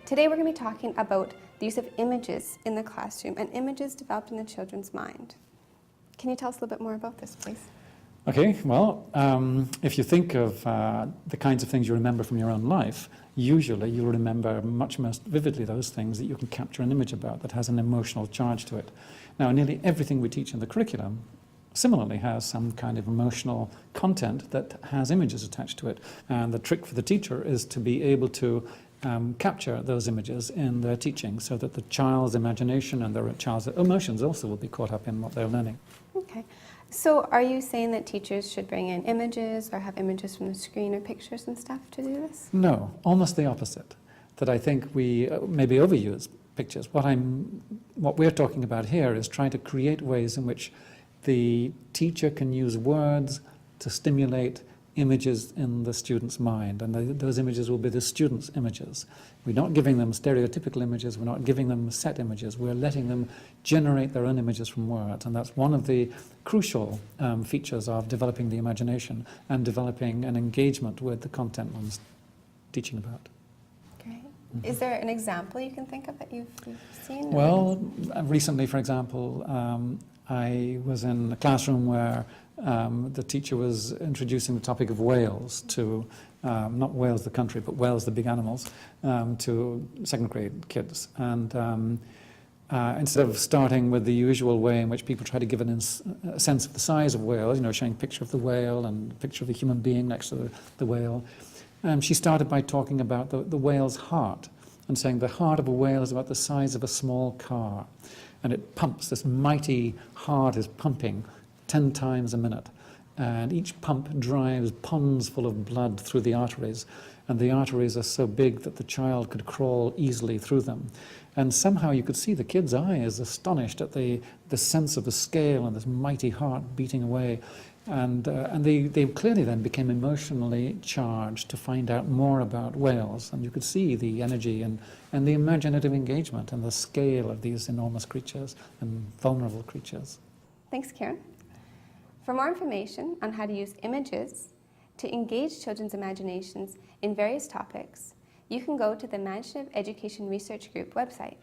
Today we're going to be talking about the use of images in the classroom and images developed in the children's mind. Can you tell us a little bit more about this, please? Okay, well, if you think of the kinds of things you remember from your own life, usually you'll remember much most vividly those things that you can capture an image about that has an emotional charge to it. Now, nearly everything we teach in the curriculum similarly has some kind of emotional content that has images attached to it. And the trick for the teacher is to be able to capture those images in their teaching so that the child's imagination and the child's emotions also will be caught up in what they're learning. Okay. So are you saying that teachers should bring in images or have images from the screen or pictures and stuff to do this? No, almost the opposite. That I think we maybe overuse pictures. What we're talking about here is trying to create ways in which the teacher can use words to stimulate images in the student's mind, and those images will be the student's images. We're not giving them stereotypical images, we're not giving them set images, we're letting them generate their own images from words, and that's one of the crucial features of developing the imagination and developing an engagement with the content one's teaching about. Great. Is there an example you can think of that you've seen? Well, recently, for example, I was in a classroom where the teacher was introducing the topic of whales to, not Wales the country, but whales the big animals, to second grade kids. And instead of starting with the usual way in which people try to give a sense of the size of whales, you know, showing a picture of the whale and a picture of the human being next to the whale, she started by talking about the whale's heart and saying the heart of a whale is about the size of a small car. And it pumps, this mighty heart is pumping 10 times a minute. And each pump drives ponds full of blood through the arteries. And the arteries are so big that the child could crawl easily through them. And somehow you could see the kid's eyes astonished at the sense of the scale and this mighty heart beating away. And they clearly then became emotionally charged to find out more about whales. And you could see the energy and the imaginative engagement and the scale of these enormous creatures and vulnerable creatures. Thanks, Kieran. For more information on how to use images to engage children's imaginations in various topics, you can go to the Imaginative Education Research Group website.